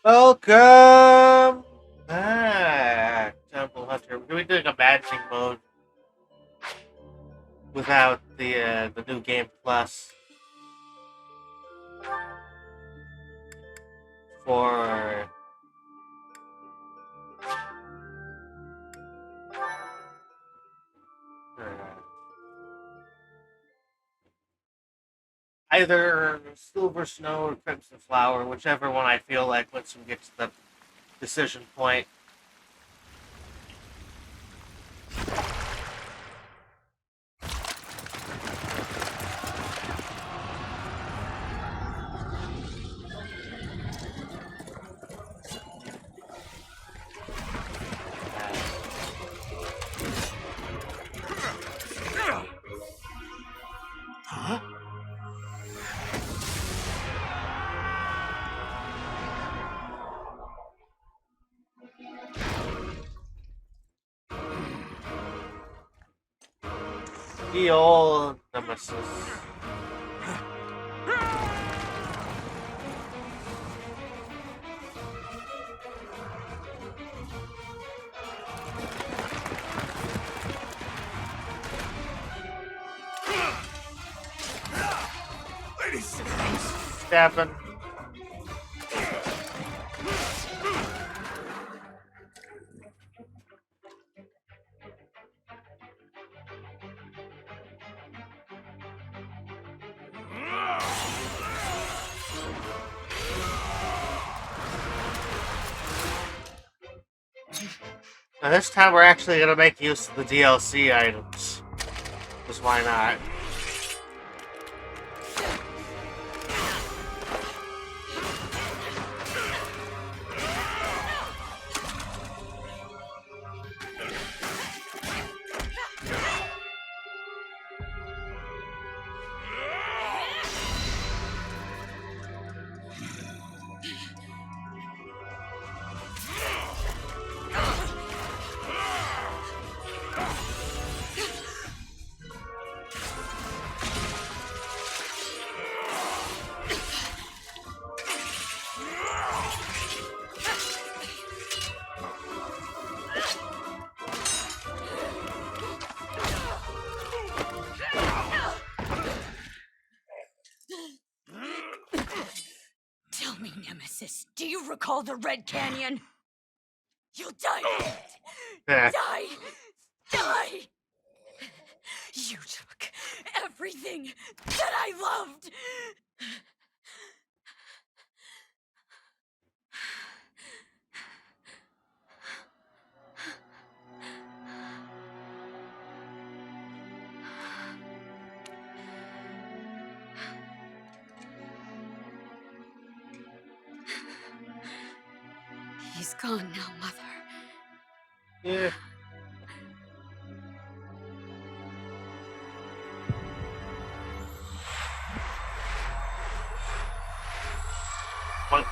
Welcome back, Temple Hunter. We're doing a maddening mode without the new game plus for either Silver Snow or Crimson Flower, whichever one I feel like once we get to the decision point. Huh? The old nemesis. Stabbing. Now this time we're actually gonna make use of the DLC items. Because why not? Tell me, Nemesis, do you recall the Red Canyon? You'll die. Die! Die! You took everything that I loved! He's gone now, Mother. Yeah. Monkey.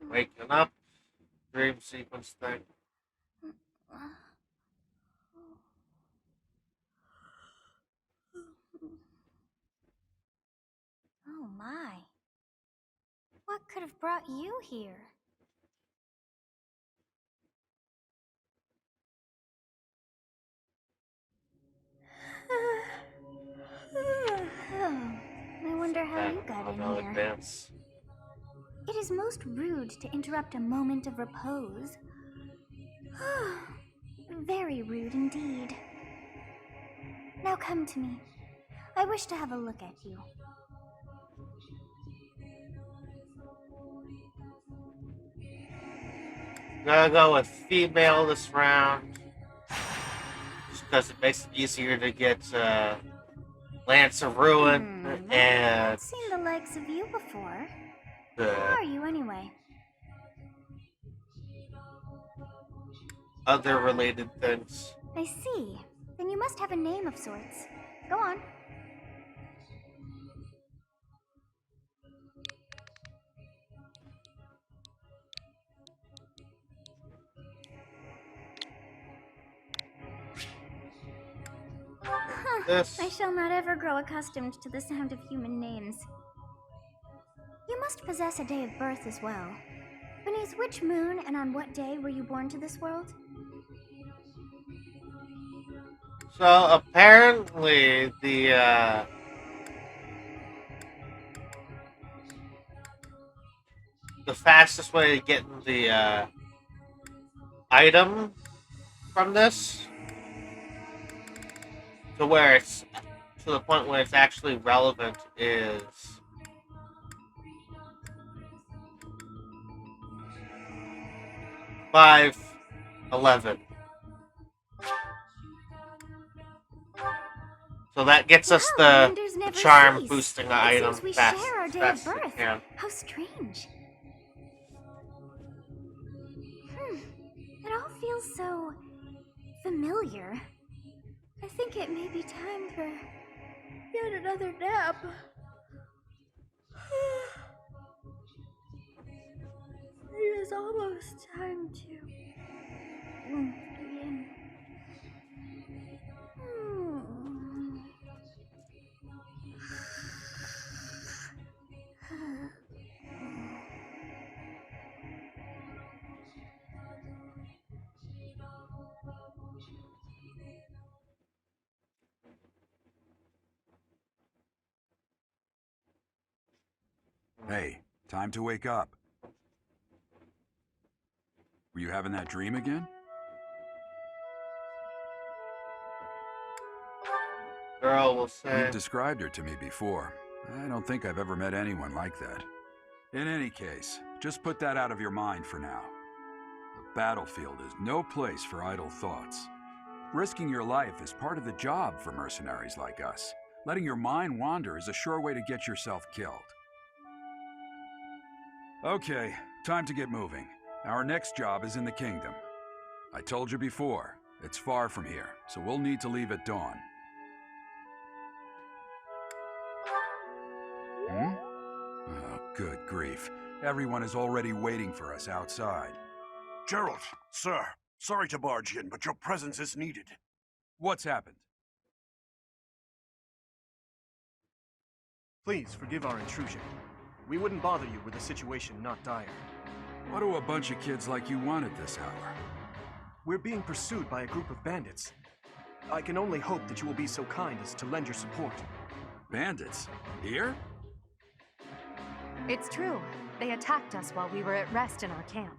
Waking up. Dream sequence thing. Oh my. What could have brought you here? I wonder how you got in here. Advance. It is most rude to interrupt a moment of repose. Very rude indeed. Now come to me. I wish to have a look at you. Gotta go with female this round. Just because it makes it easier to get Lance of Ruin I've and not seen the likes of you before. Who the are you anyway? other related things. I see. Then you must have a name of sorts. Go on. this. I shall not ever grow accustomed to the sound of human names. You must possess a day of birth as well. Beneath which moon and on what day were you born to this world? So apparently the fastest way to get the item from this to where it's to the point where it's actually relevant is 511. So that gets us Wow, the wonders never charm cease. boosting the It item seems we fast, share our as day fast of as birth. it can. How strange. It all feels so familiar. I think it may be time for yet another nap. It is almost time to begin. Hey, time to wake up. Were you having that dream again? Girl will say, You've described her to me before. I don't think I've ever met anyone like that. In any case, just put that out of your mind for now. The battlefield is no place for idle thoughts. Risking your life is part of the job for mercenaries like us. Letting your mind wander is a sure way to get yourself killed. Okay, time to get moving. Our next job is in the kingdom. I told you before, it's far from here, so we'll need to leave at dawn. Oh, good grief. Everyone is already waiting for us outside. Gerald, sir, sorry to barge in, but your presence is needed. What's happened? Please forgive our intrusion. We wouldn't bother you with a situation not dire. What do a bunch of kids like you want at this hour? We're being pursued by a group of bandits. I can only hope that you will be so kind as to lend your support. Bandits? Here? It's true. They attacked us while we were at rest in our camp.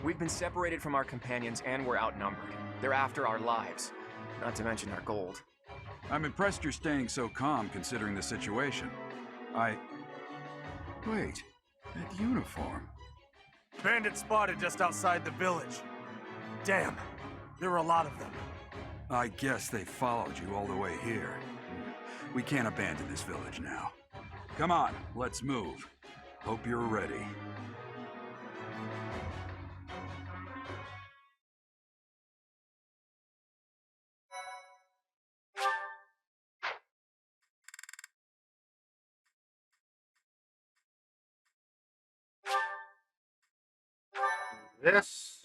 We've been separated from our companions and we're outnumbered. They're after our lives, not to mention our gold. I'm impressed you're staying so calm considering the situation. Wait, that uniform. Bandits spotted just outside the village. Damn, there were a lot of them. I guess they followed you all the way here. We can't abandon this village now. Come on, let's move. Hope you're ready. this.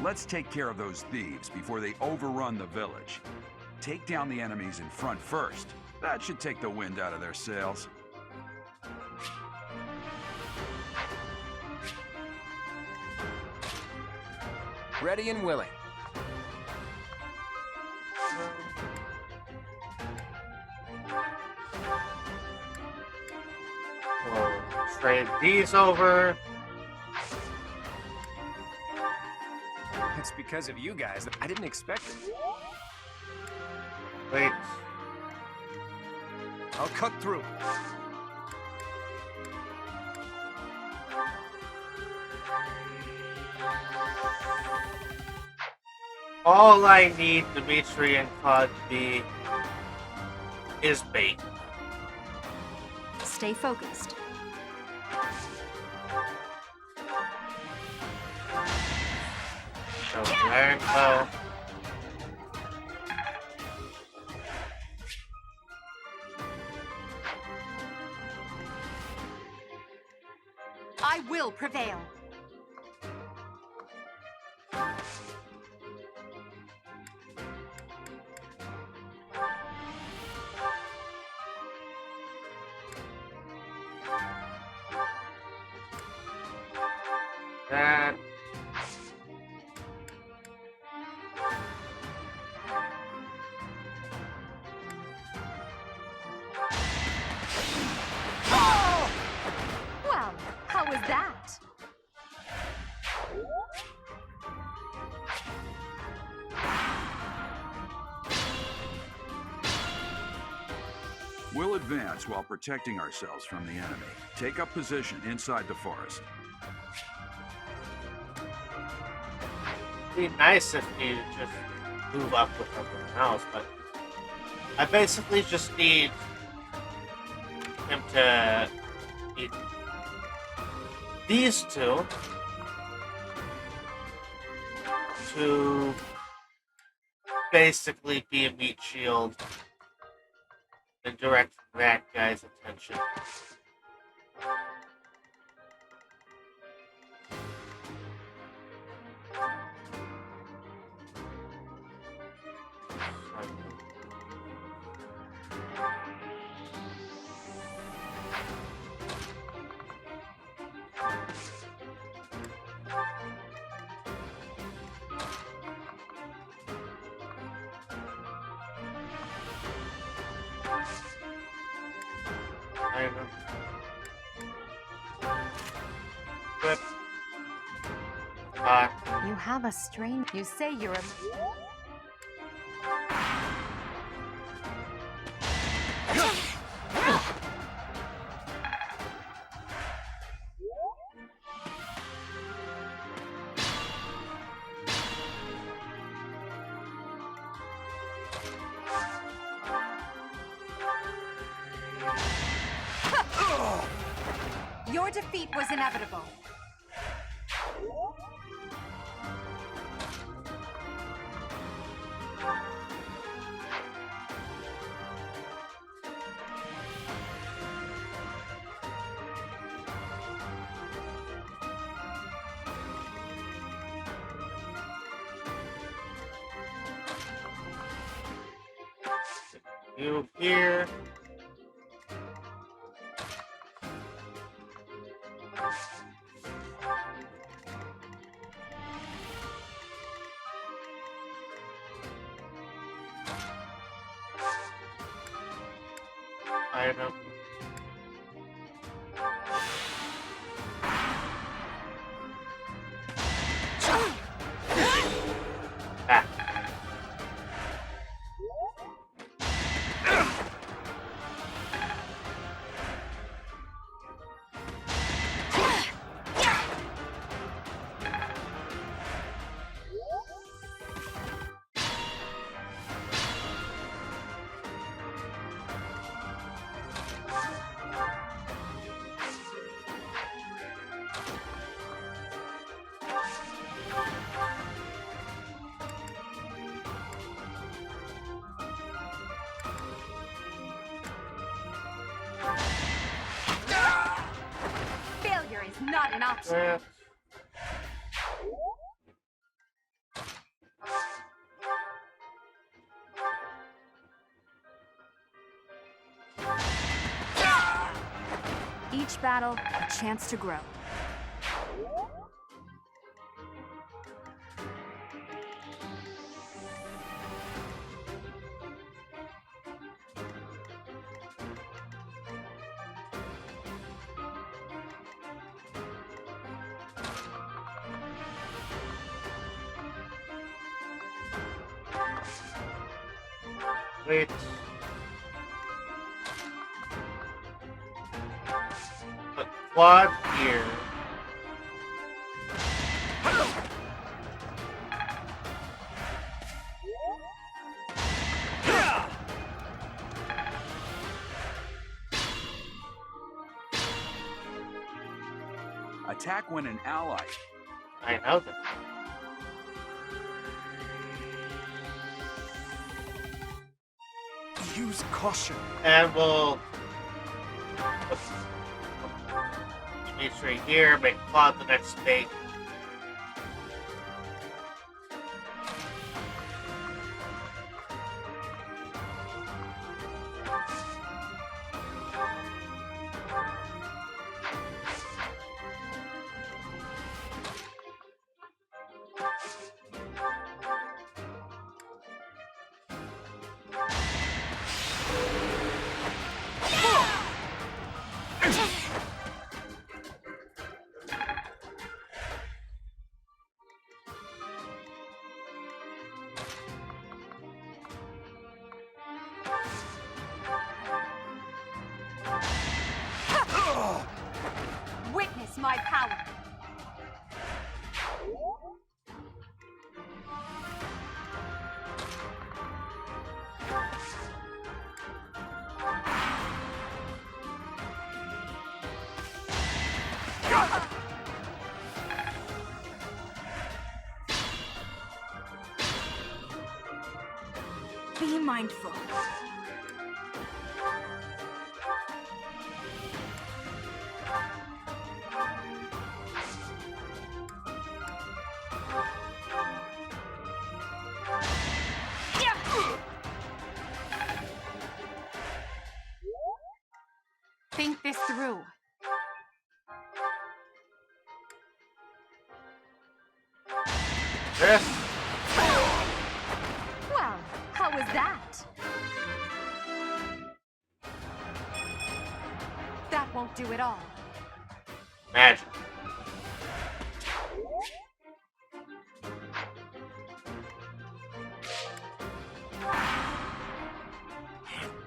Let's take care of those thieves before they overrun the village. Take down the enemies in front first. That should take the wind out of their sails. Ready and willing. We'll trade these over. It's because of you guys. I didn't expect it. Wait. I'll cut through. All I need Dimitri and Claude to be is bait. Stay focused. So Dragon Bow. I will prevail. That. Well, how was that? We'll advance while protecting ourselves from the enemy. Take up position inside the forest. It'd be nice if you just move up with everyone else, but I basically just need him to beat these two to basically be a meat shield and direct that guy's attention. Item. Whip. You have a strange... You say you're a... Your defeat was inevitable. You here. Item. Ah. Failure is not an option. Yeah. Each battle, a chance to grow. Wait. But quad here. Attack when an ally. I know that. Use caution. And we'll put these right here, make Claude the next bait. Witness my power. Be mindful. Think this through. This. Well, how was that? That won't do it all. Magic.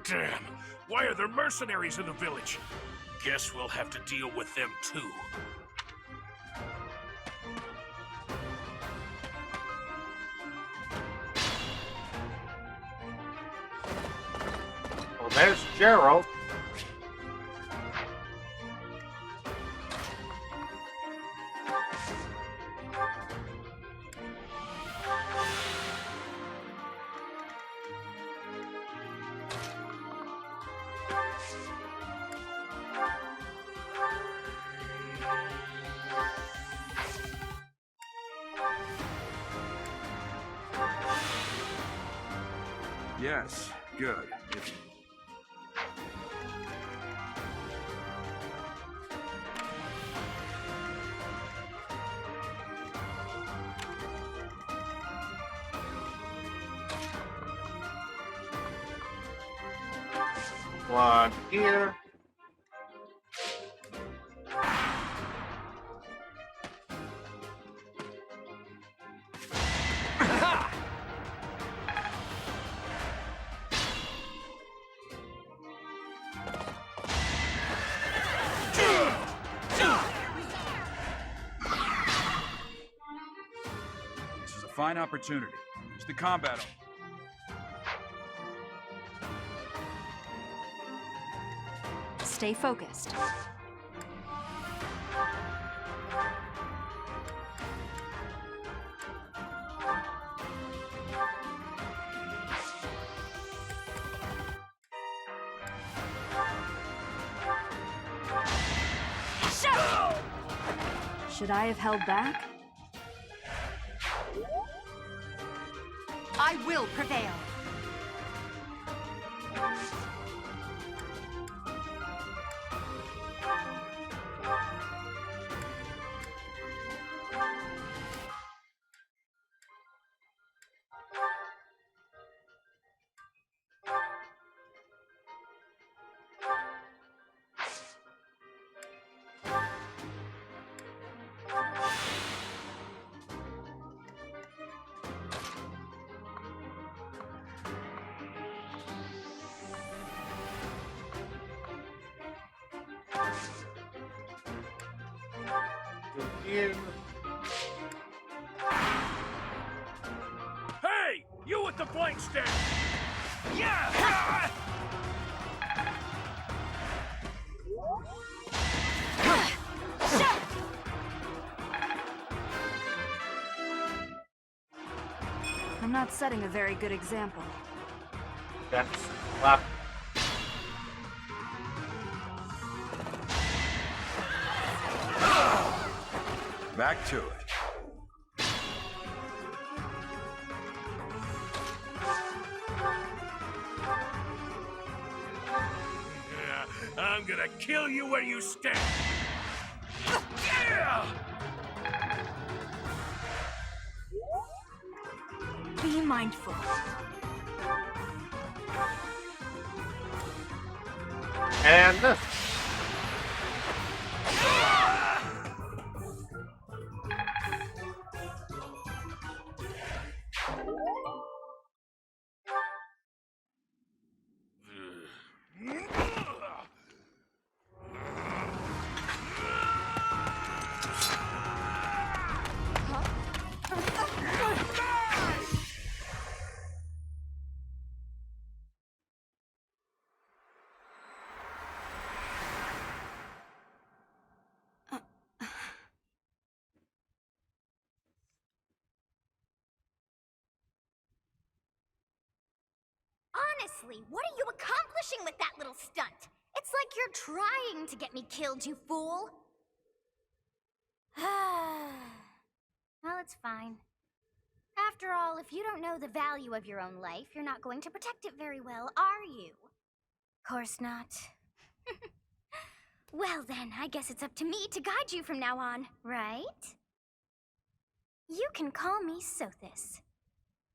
Damn! Why are there mercenaries in the village? Guess we'll have to deal with them too. Well, there's Gerald. Yes, good. If One here. this is a fine opportunity. It's the combat. Stay focused. Should I have held back? I will prevail. Here. Hey! You with the flank stand! Yeah! not setting a very good example. That's luck. Back to it. Yeah, I'm gonna kill you where you stand. Yeah! Be mindful. And this. Honestly, what are you accomplishing with that little stunt? It's like you're trying to get me killed, you fool. Well, it's fine. After all, if you don't know the value of your own life, you're not going to protect it very well, are you? Course not. Well then, I guess it's up to me to guide you from now on, right? You can call me Sothis,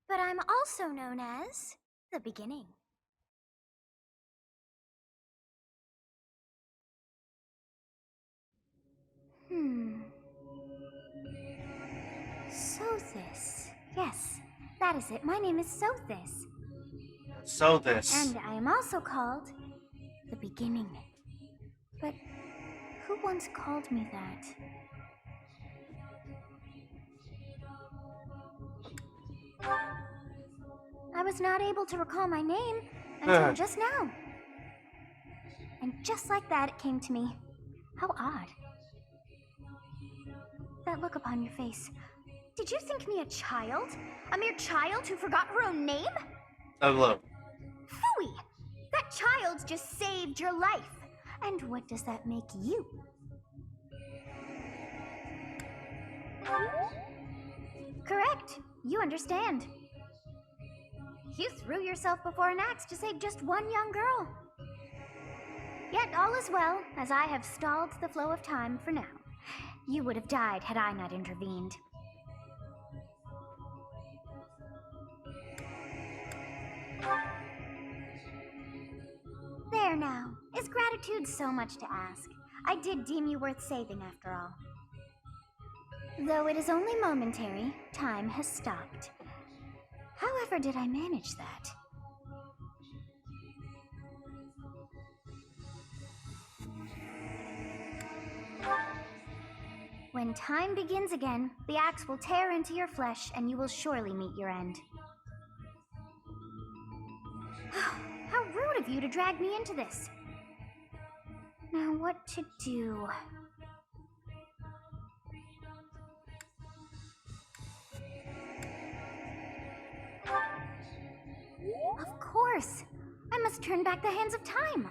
but I'm also known as the Beginning. Sothis. Yes, that is it. My name is Sothis. So this. And I am also called the Beginning. But who once called me that? I was not able to recall my name until just now. And just like that, it came to me. How odd. That look upon your face. Did you think me a child? A mere child who forgot her own name? Oh, look. Phooey! That child just saved your life. And what does that make you? Correct. You understand. You threw yourself before an axe to save just one young girl. Yet all is well, as I have stalled the flow of time for now. You would have died had I not intervened. There now. Is gratitude so much to ask? I did deem you worth saving after all. Though it is only momentary, time has stopped. However did I manage that? When time begins again, the axe will tear into your flesh and you will surely meet your end. How rude of you to drag me into this. Now what to do? Of course! I must turn back the hands of time!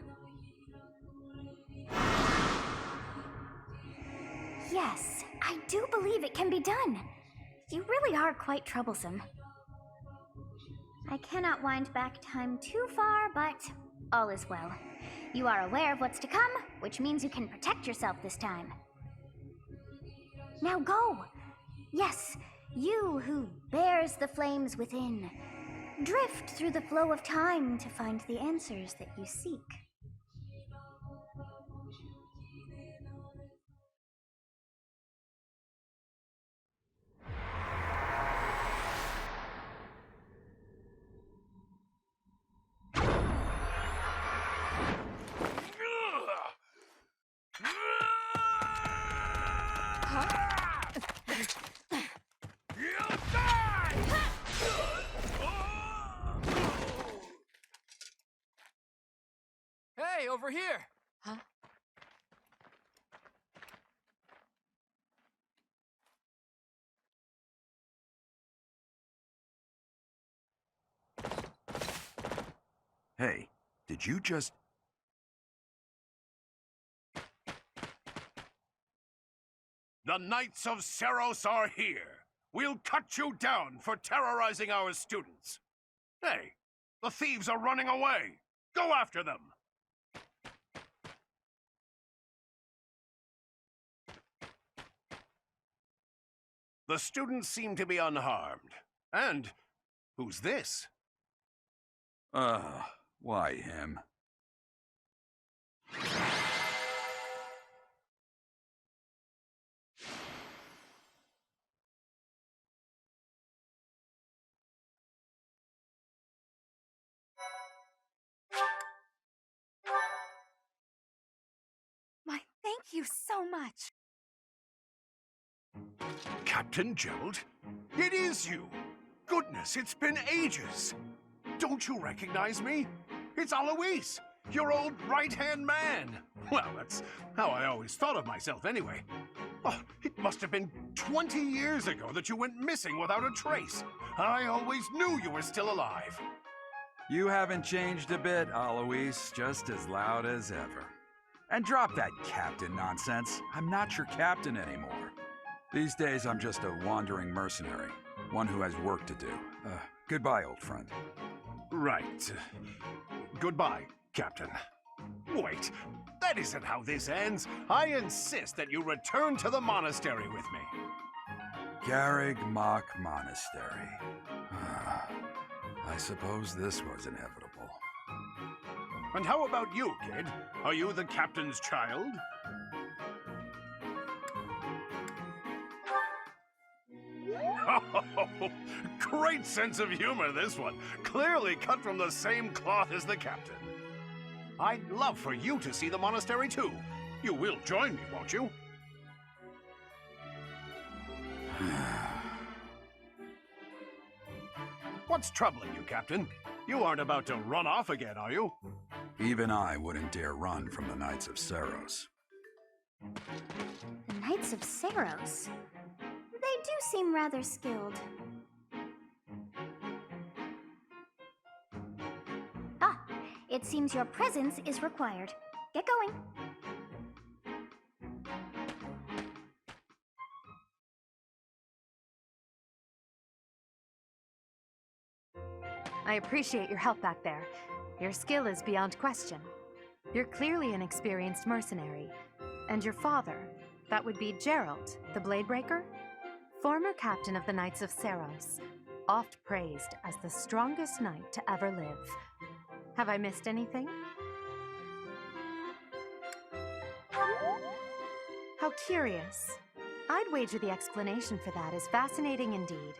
Yes, I do believe it can be done. You really are quite troublesome. I cannot wind back time too far, but all is well. You are aware of what's to come, which means you can protect yourself this time. Now go! Yes, you who bears the flames within. Drift through the flow of time to find the answers that you seek. Hey, over here! Huh? Hey, did you just... The Knights of Seros are here. We'll cut you down for terrorizing our students. Hey, the thieves are running away. Go after them. The students seem to be unharmed. And who's this? Why him? Why, thank you so much. Captain Gerald? It is you! Goodness, it's been ages! Don't you recognize me? It's Alois, your old right-hand man! Well, that's how I always thought of myself anyway. Oh, it must have been 20 years ago that you went missing without a trace. I always knew you were still alive. You haven't changed a bit, Alois, just as loud as ever. And drop that captain nonsense. I'm not your captain anymore. These days, I'm just a wandering mercenary. One who has work to do. Goodbye, old friend. Right. Goodbye, Captain. Wait, that isn't how this ends. I insist that you return to the monastery with me. Garreg Mach Monastery. I suppose this was inevitable. And how about you, kid? Are you the captain's child? Oh, great sense of humor, this one. Clearly cut from the same cloth as the captain. I'd love for you to see the monastery, too. You will join me, won't you? What's troubling you, Captain? You aren't about to run off again, are you? Even I wouldn't dare run from the Knights of Seros. The Knights of Seros? They do seem rather skilled. Ah, it seems your presence is required. Get going. I appreciate your help back there. Your skill is beyond question. You're clearly an experienced mercenary. And your father, that would be Gerald, the Bladebreaker? Former captain of the Knights of Seros, oft praised as the strongest knight to ever live. Have I missed anything? How curious. I'd wager the explanation for that is fascinating indeed.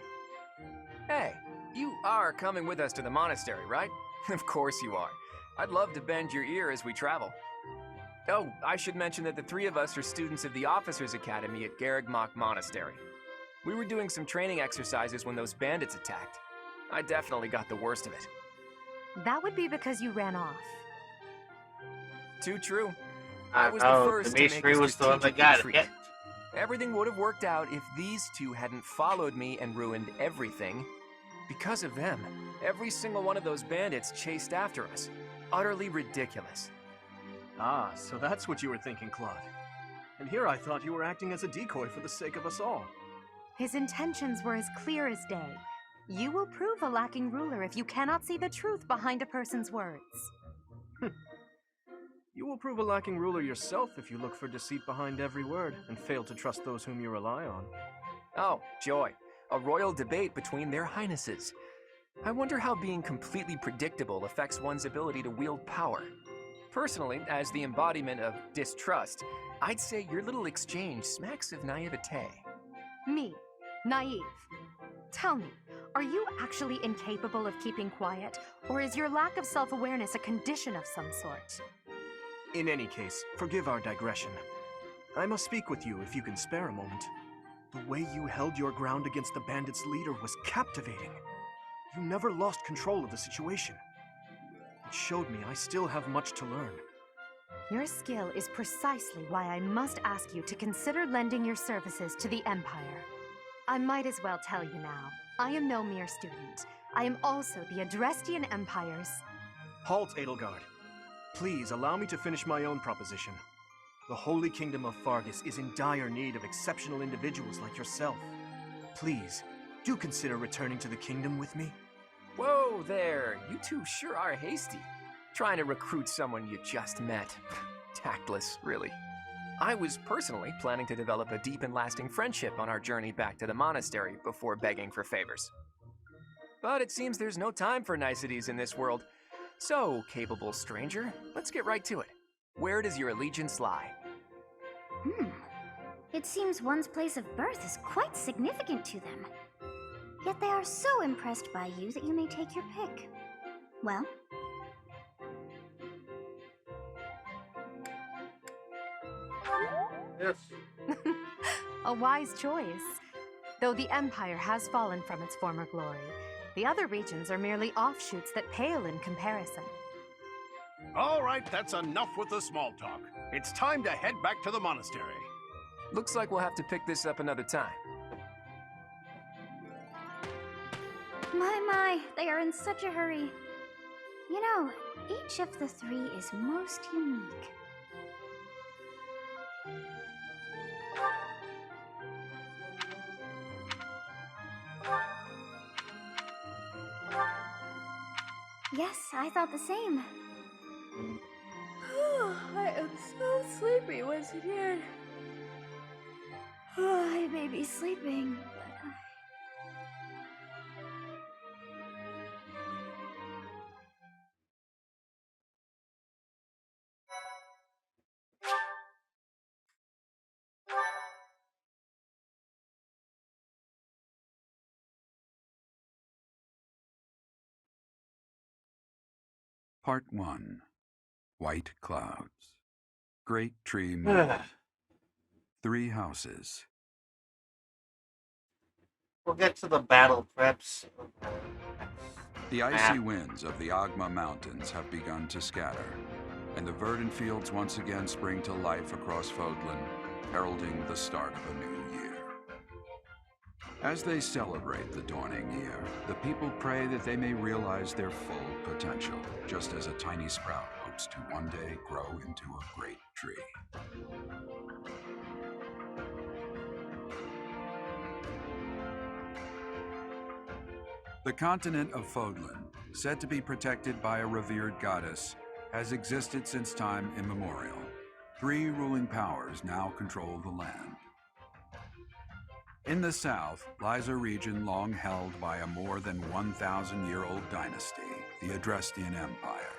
Hey, you are coming with us to the monastery, right? Of course you are. I'd love to bend your ear as we travel. Oh, I should mention that the three of us are students of the Officers' Academy at Garreg Mach Monastery. We were doing some training exercises when those bandits attacked. I definitely got the worst of it. That would be because you ran off. Too true. I was the first to make a strategic retreat. Everything would have worked out if these two hadn't followed me and ruined everything. Because of them, every single one of those bandits chased after us. Utterly ridiculous. Ah, so that's what you were thinking, Claude. And here I thought you were acting as a decoy for the sake of us all. His intentions were as clear as day. You will prove a lacking ruler if you cannot see the truth behind a person's words. You will prove a lacking ruler yourself if you look for deceit behind every word and fail to trust those whom you rely on. Oh, joy. A royal debate between their highnesses. I wonder how being completely predictable affects one's ability to wield power. Personally, as the embodiment of distrust, I'd say your little exchange smacks of naivete. Me? Naive? Tell me, are you actually incapable of keeping quiet, or is your lack of self-awareness a condition of some sort? In any case, forgive our digression. I must speak with you if you can spare a moment. The way you held your ground against the bandits' leader was captivating. You never lost control of the situation. It showed me I still have much to learn. Your skill is precisely why I must ask you to consider lending your services to the Empire. I might as well tell you now, I am no mere student. I am also the Adrestian Empire's Halt, Edelgard. Please allow me to finish my own proposition. The Holy Kingdom of Fargus is in dire need of exceptional individuals like yourself. Please, do consider returning to the kingdom with me. Whoa there, you two sure are hasty. Trying to recruit someone you just met. Tactless, really. I was personally planning to develop a deep and lasting friendship on our journey back to the monastery before begging for favors. But it seems there's no time for niceties in this world. So, capable stranger, let's get right to it. Where does your allegiance lie? It seems one's place of birth is quite significant to them. Yet they are so impressed by you that you may take your pick. Well? Yes. A wise choice. Though the Empire has fallen from its former glory, the other regions are merely offshoots that pale in comparison. All right, that's enough with the small talk. It's time to head back to the monastery. Looks like we'll have to pick this up another time. My, they are in such a hurry. You know, each of the three is most unique. Yes, I thought the same. I am so sleepy once again. I may be sleeping, but Part 1. White Clouds. Great tree moved. 3 houses. We'll get to the battle preps. The icy winds of the Agma Mountains have begun to scatter, and the verdant fields once again spring to life across Fodlan, heralding the start of a new year. As they celebrate the dawning year, the people pray that they may realize their full potential, just as a tiny sprout hopes to one day grow into a great tree. The continent of Fodlan, said to be protected by a revered goddess, has existed since time immemorial. 3 ruling powers now control the land. In the south lies a region long held by a more than 1,000-year-old dynasty, the Adrestian Empire.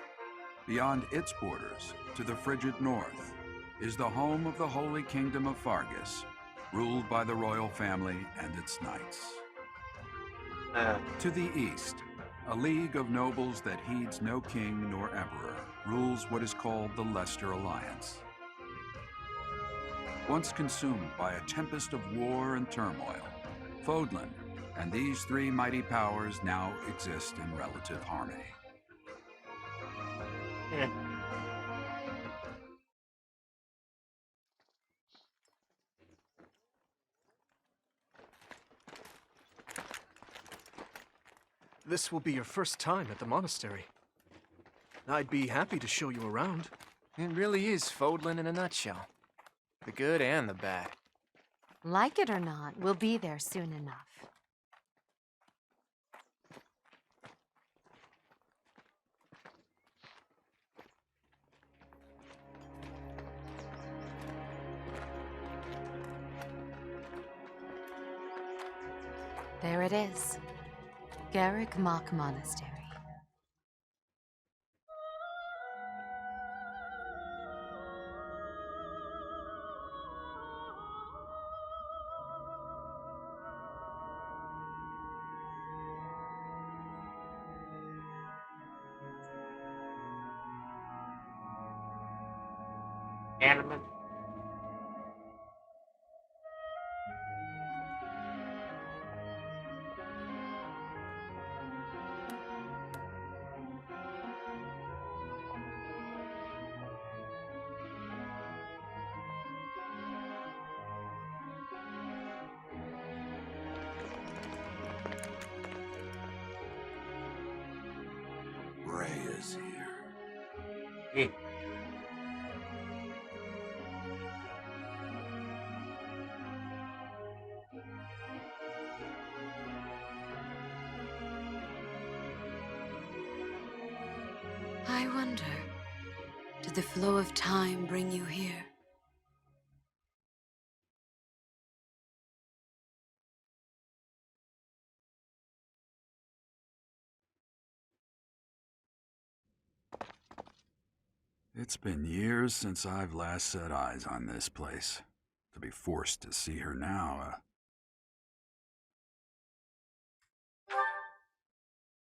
Beyond its borders, to the frigid north, is the home of the Holy Kingdom of Fargus, ruled by the royal family and its knights. To the east, a league of nobles that heeds no king nor emperor rules what is called the Leicester Alliance. Once consumed by a tempest of war and turmoil, Fodlan and these 3 mighty powers now exist in relative harmony. This will be your first time at the monastery. I'd be happy to show you around. It really is Fodlan in a nutshell. The good and the bad. Like it or not, we'll be there soon enough. There it is. Garrick Mock Monastery. Animate. Ray is here. Hey. I wonder, did the flow of time bring you here? It's been years since I've last set eyes on this place. To be forced to see her now,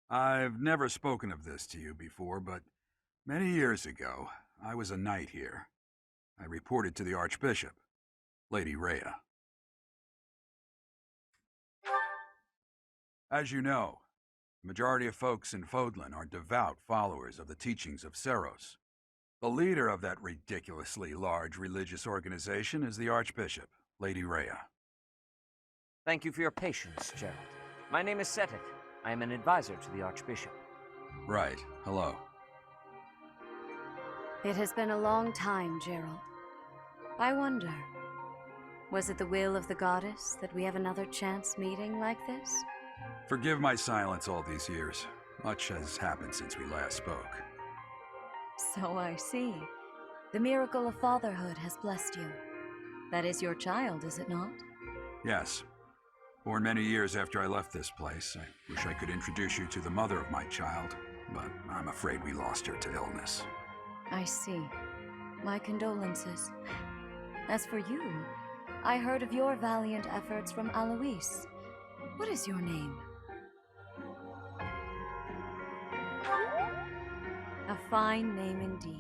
I've never spoken of this to you before, but many years ago, I was a knight here. I reported to the Archbishop, Lady Rhea. As you know, the majority of folks in Fodlan are devout followers of the teachings of Seros. The leader of that ridiculously large religious organization is the Archbishop, Lady Rhea. Thank you for your patience, Gerald. My name is Setik. I am an advisor to the Archbishop. Right. Hello. It has been a long time, Gerald. I wonder, was it the will of the goddess that we have another chance meeting like this? Forgive my silence all these years. Much has happened since we last spoke. So I see. The miracle of fatherhood has blessed you. That is your child, is it not? Yes. Born many years after I left this place. I wish I could introduce you to the mother of my child, but I'm afraid we lost her to illness. I see. My condolences. As for you, I heard of your valiant efforts from Alois. What is your name? A fine name indeed.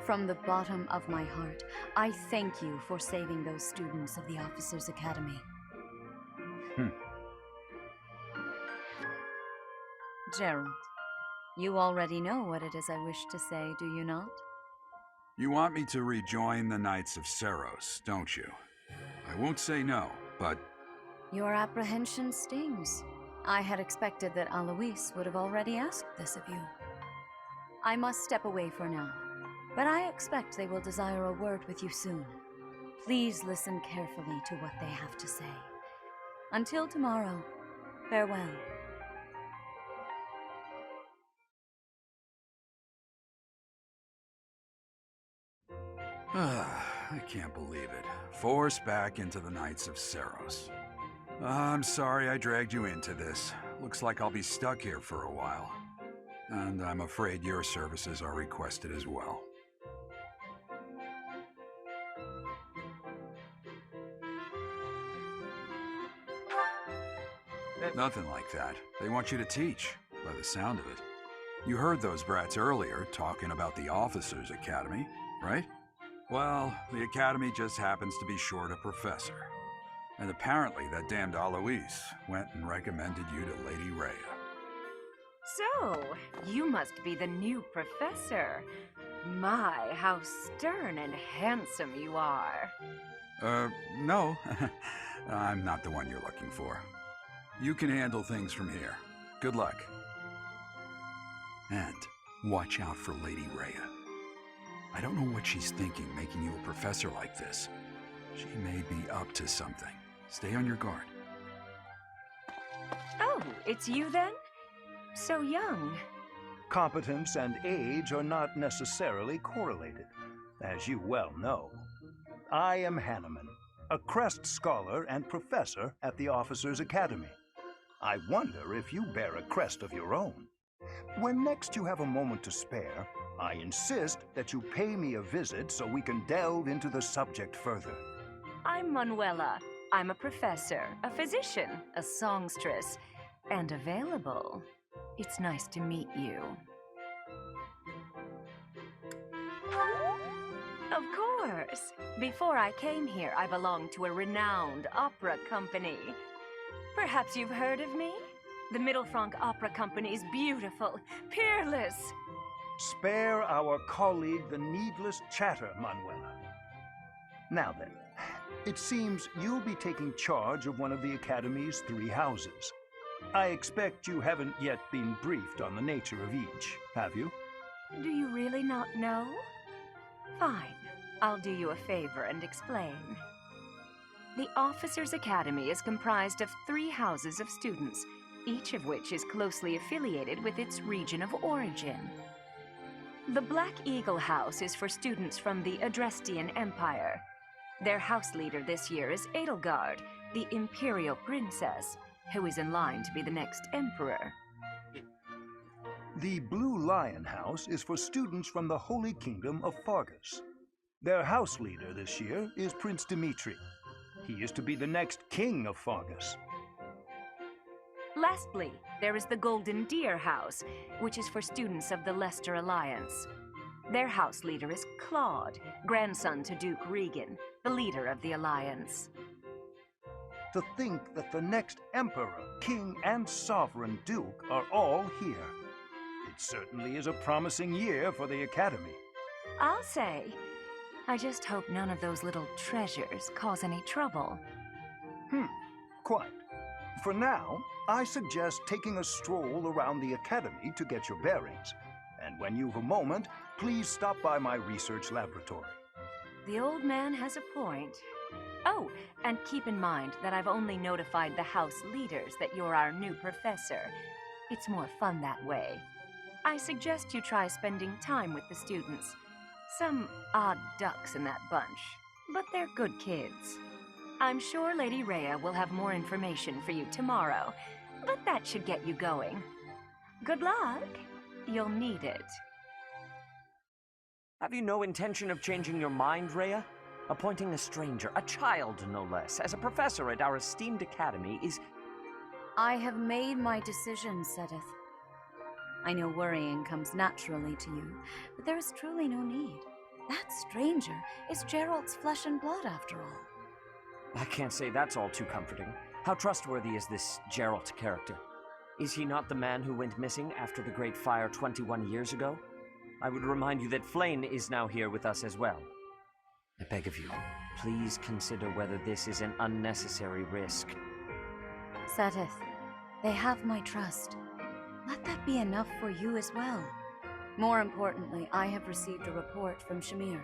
From the bottom of my heart, I thank you for saving those students of the Officers' Academy. Gerald, you already know what it is I wish to say, do you not? You want me to rejoin the Knights of Seros, don't you? I won't say no, but... Your apprehension stings. I had expected that Alois would have already asked this of you. I must step away for now, but I expect they will desire a word with you soon. Please listen carefully to what they have to say. Until tomorrow, farewell. I can't believe it. Forced back into the Knights of Seros. I'm sorry I dragged you into this. Looks like I'll be stuck here for a while. And I'm afraid your services are requested as well. Nothing like that. They want you to teach, by the sound of it. You heard those brats earlier talking about the Officers' Academy, right? Well, the Academy just happens to be short a professor. And apparently that damned Alois went and recommended you to Lady Rhea. So, you must be the new professor. My, how stern and handsome you are. No. I'm not the one you're looking for. You can handle things from here. Good luck. And watch out for Lady Rhea. I don't know what she's thinking making you a professor like this. She may be up to something. Stay on your guard. Oh, it's you then? So young. Competence and age are not necessarily correlated, as you well know. I am Hanneman, a Crest Scholar and Professor at the Officers' Academy. I wonder if you bear a crest of your own. When next you have a moment to spare, I insist that you pay me a visit so we can delve into the subject further. I'm Manuela. I'm a professor, a physician, a songstress, and available. It's nice to meet you. Of course. Before I came here, I belonged to a renowned opera company. Perhaps you've heard of me? The Middlefranc Opera Company is beautiful, peerless. Spare our colleague the needless chatter, Manuela. Now then, it seems you'll be taking charge of one of the Academy's 3 houses. I expect you haven't yet been briefed on the nature of each, have you? Do you really not know? Fine. I'll do you a favor and explain. The Officers' Academy is comprised of 3 houses of students, each of which is closely affiliated with its region of origin. The Black Eagle House is for students from the Adrestian Empire. Their house leader this year is Edelgard, the Imperial Princess, who is in line to be the next emperor. The Blue Lion House is for students from the Holy Kingdom of Fargus. Their house leader this year is Prince Dimitri. He is to be the next king of Fargus. Lastly, there is the Golden Deer House, which is for students of the Leicester Alliance. Their house leader is Claude, grandson to Duke Regan, the leader of the Alliance. To think that the next emperor, king, and sovereign duke are all here. It certainly is a promising year for the Academy. I'll say. I just hope none of those little treasures cause any trouble. Quite. For now, I suggest taking a stroll around the Academy to get your bearings. And when you've a moment, please stop by my research laboratory. The old man has a point. Oh, and keep in mind that I've only notified the house leaders that you're our new professor. It's more fun that way. I suggest you try spending time with the students. Some odd ducks in that bunch, but they're good kids. I'm sure Lady Rhea will have more information for you tomorrow, but that should get you going. Good luck. You'll need it. Have you no intention of changing your mind, Rhea? Appointing a stranger, a child no less, as a professor at our esteemed academy is... I have made my decision, Sedith. I know worrying comes naturally to you, but there is truly no need. That stranger is Gerald's flesh and blood, after all. I can't say that's all too comforting. How trustworthy is this Gerald character? Is he not the man who went missing after the Great Fire 21 years ago? I would remind you that Flame is now here with us as well. I beg of you, please consider whether this is an unnecessary risk. Sedith, they have my trust. Let that be enough for you as well. More importantly, I have received a report from Shamir.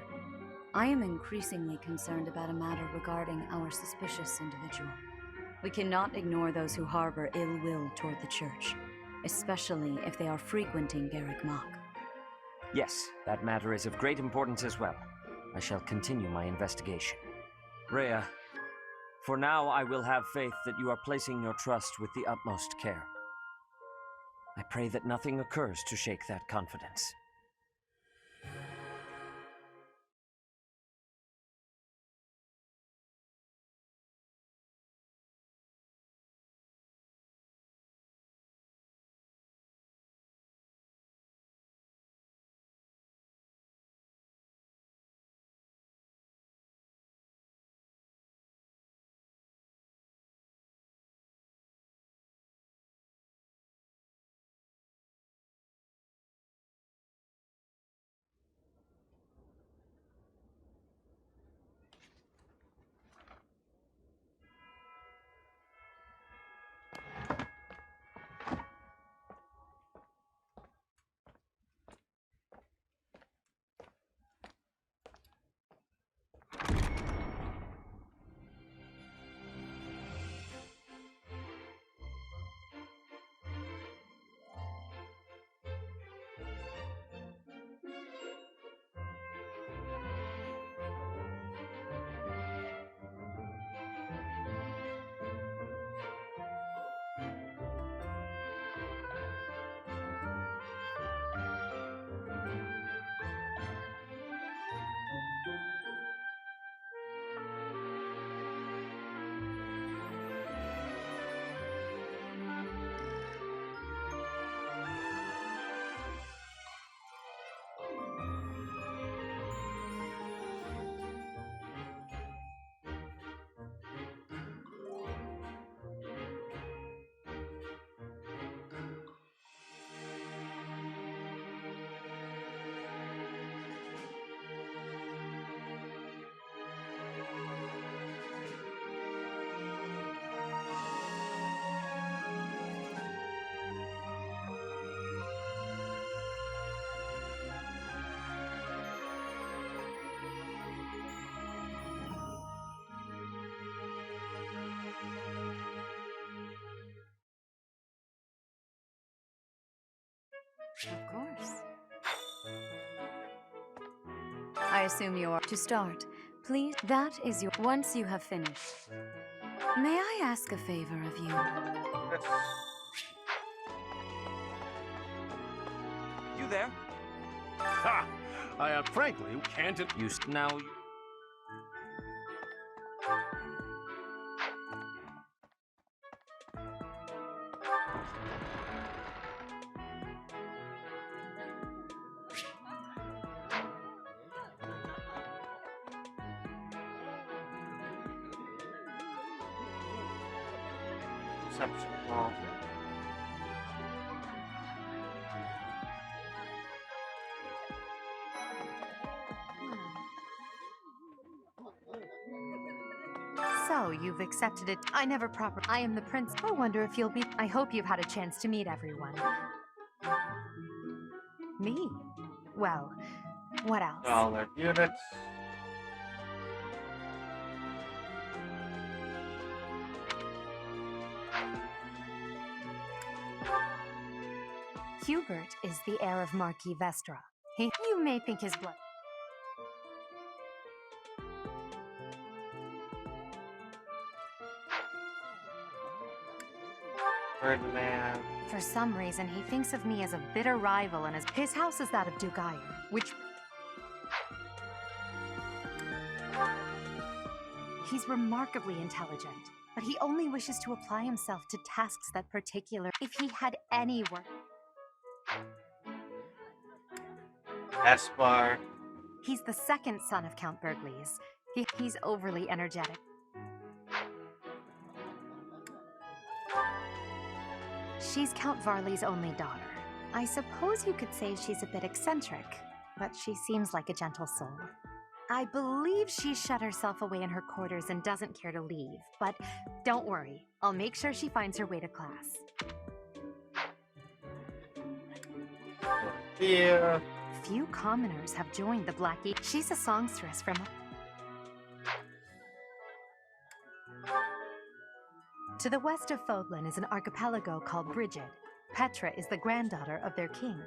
I am increasingly concerned about a matter regarding our suspicious individual. We cannot ignore those who harbor ill will toward the church, especially if they are frequenting Garrick Mach. Yes, that matter is of great importance as well. I shall continue my investigation. Rhea, for now I will have faith that you are placing your trust with the utmost care. I pray that nothing occurs to shake that confidence. assume you are. To start, please, that is your... Once you have finished, may I ask a favor of you? You there? Ha! I frankly can't... You now... Reception wall. So, you've accepted it. I never I am the prince. I wonder if you'll be... I hope you've had a chance to meet everyone. Me? Well, what else? Dollar units. Hubert is the heir of Marquis Vestra. You may think his blood... Ferdinand. For some reason, he thinks of me as a bitter rival, and his house is that of Duke Iron, which... He's remarkably intelligent, but he only wishes to apply himself to tasks that particular... If he had any work... Espar. He's the second son of Count Burgleys. He's overly energetic. She's Count Varley's only daughter. I suppose you could say she's a bit eccentric, but she seems like a gentle soul. I believe she's shut herself away in her quarters and doesn't care to leave, but don't worry. I'll make sure she finds her way to class. Yeah. Few commoners have joined the Black Eagle. She's a songstress from... To the west of Fodlan is an archipelago called Brigid. Petra is the granddaughter of their king.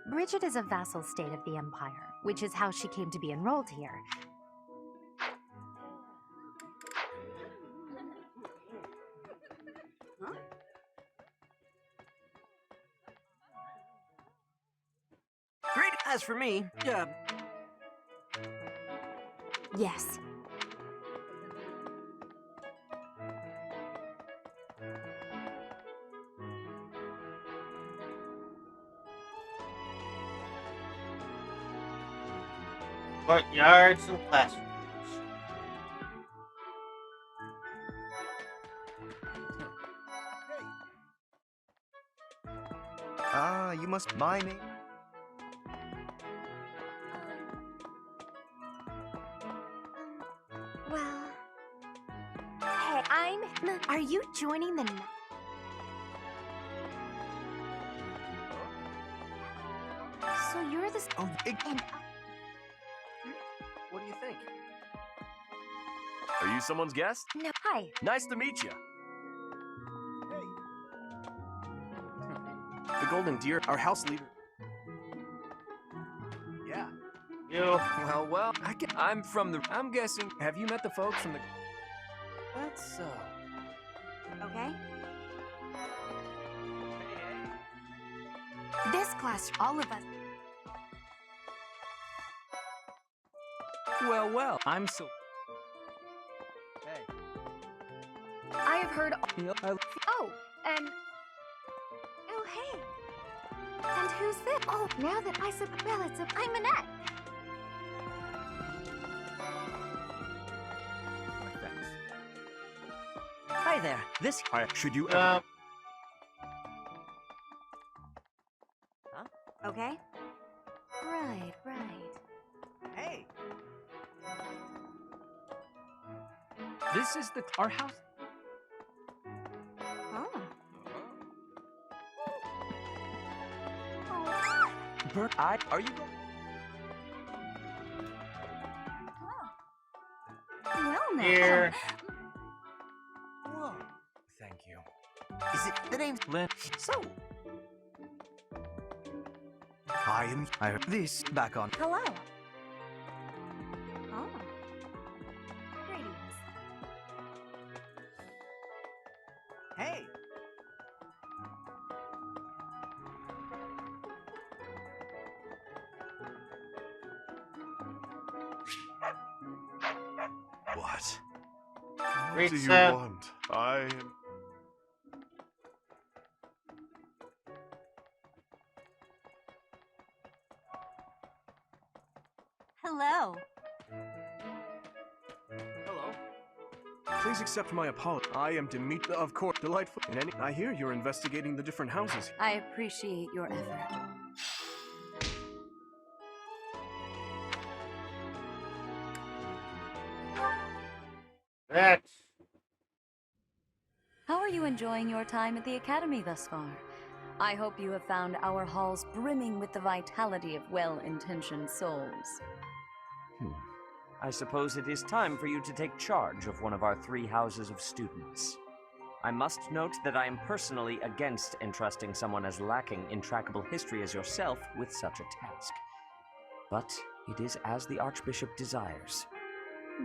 Brigid is a vassal state of the Empire, which is how she came to be enrolled here. Great! As for me, Yes. Courtyards and classrooms. You must buy me. Well... Hey, Are you joining the... So you're the... Oh, And... What do you think? Are you someone's guest? No, hi. Nice to meet you. The Golden Deer, our house leader. Yeah. You. Well, I'm from the... I'm guessing... Have you met the folks from the... That's so... Okay. This class, all of us... well, I'm so... Hey. I have heard... I... Oh, and... Oh, hey. And who's this? Oh, now that I said... Well, it's a... I'm Annette. Thanks. Hi there. This... Should you ever... Okay. Right. Hey! This is our house. Oh. Bert, are you going? Well, now... Here. Whoa. Thank you. Is it the name's Lynn? So... I am... this back on. Hello. Hey! What? What Reach do you that. want? I am... Hello. Hello. Please accept my apology. I am Demetra, of course. Delightful. I hear you're investigating the different houses. I appreciate your effort. That's How are you enjoying your time at the Academy thus far? I hope you have found our halls brimming with the vitality of well-intentioned souls. I suppose it is time for you to take charge of one of our 3 houses of students. I must note that I am personally against entrusting someone as lacking in trackable history as yourself with such a task. But it is as the Archbishop desires.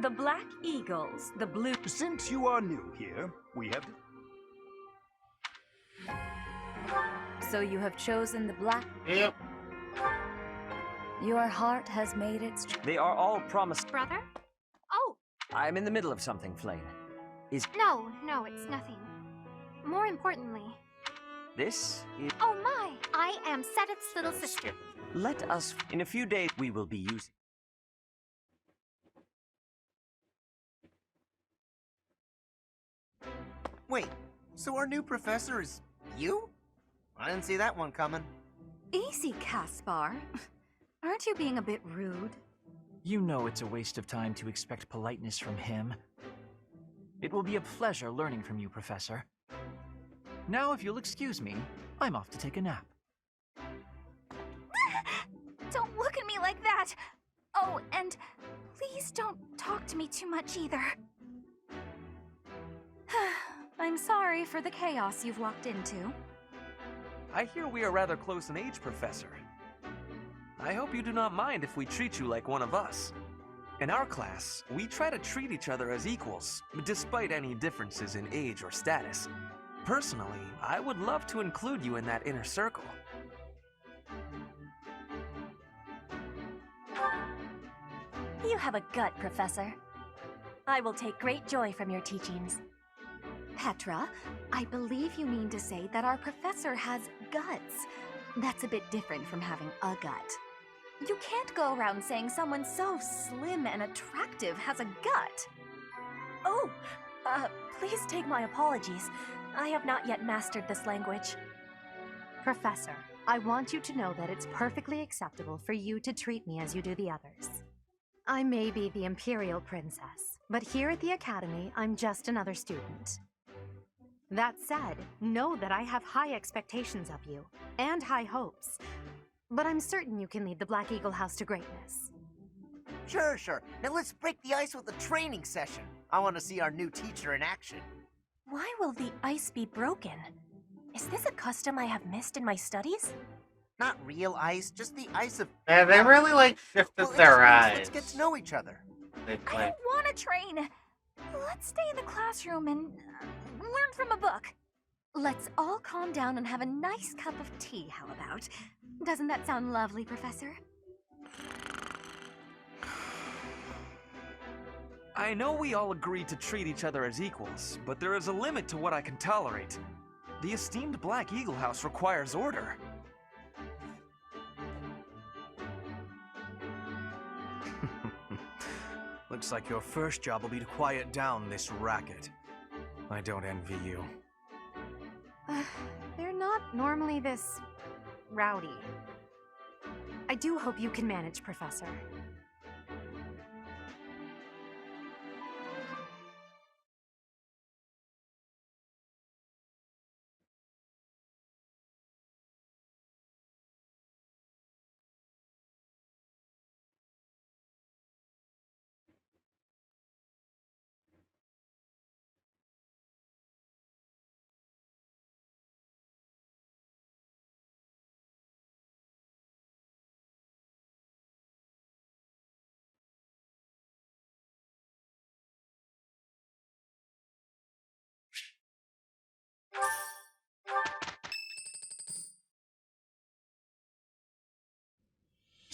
The Black Eagles, the blue... Since you are new here, we have... So you have chosen the Black... yep. Your heart has made its... They are all promised... Brother? Oh, I'm in the middle of something, Flame. no, it's nothing. More importantly, This is... oh my, I am Sedith's little sister. Let us... In a few days, we will be using... Wait, so our new professor is you? I didn't see that one coming. Easy, Caspar. Aren't you being a bit rude? You know it's a waste of time to expect politeness from him. It will be a pleasure learning from you, Professor. Now, if you'll excuse me, I'm off to take a nap. Don't look at me like that! Oh, and please don't talk to me too much either. I'm sorry for the chaos you've walked into. I hear we are rather close in age, Professor. I hope you do not mind if we treat you like one of us. In our class, we try to treat each other as equals, despite any differences in age or status. Personally, I would love to include you in that inner circle. You have a gut, Professor. I will take great joy from your teachings. Petra, I believe you mean to say that our professor has guts. That's a bit different from having a gut. You can't go around saying someone so slim and attractive has a gut. Oh, please take my apologies. I have not yet mastered this language. Professor, I want you to know that it's perfectly acceptable for you to treat me as you do the others. I may be the Imperial Princess, but here at the Academy, I'm just another student. That said, know that I have high expectations of you, and high hopes. But I'm certain you can lead the Black Eagle House to greatness. Sure. Now let's break the ice with a training session. I want to see our new teacher in action. Why will the ice be broken? Is this a custom I have missed in my studies? Not real ice, just the ice of... Yeah, they really like shifted Well, their eyes. let's get to know each other. They I play. don't want to train. Let's stay in the classroom and learn from a book. Let's all calm down and have a nice cup of tea, how about? Doesn't that sound lovely, Professor? I know we all agreed to treat each other as equals, but there is a limit to what I can tolerate. The esteemed Black Eagle House requires order. Looks like your first job will be to quiet down this racket. I don't envy you. They're not normally this rowdy. I do hope you can manage, Professor.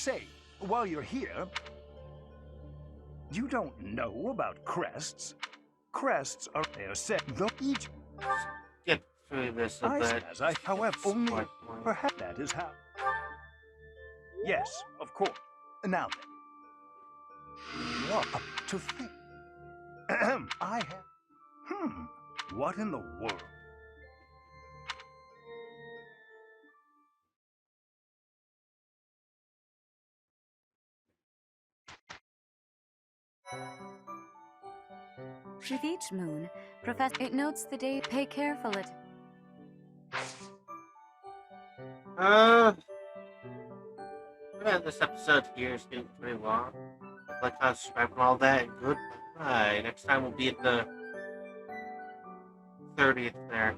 Say, while you're here, you don't know about crests? Crests are there set though each. Skip through this a bit. However, only perhaps that is how. Yes, of course. Now then, what to think? I have. What in the world? With each moon, Professor, it notes the day. Pay careful it. Yeah, this episode here is getting pretty long. Like how subscribe and all that, and goodbye. Next time we'll be at the 30th there.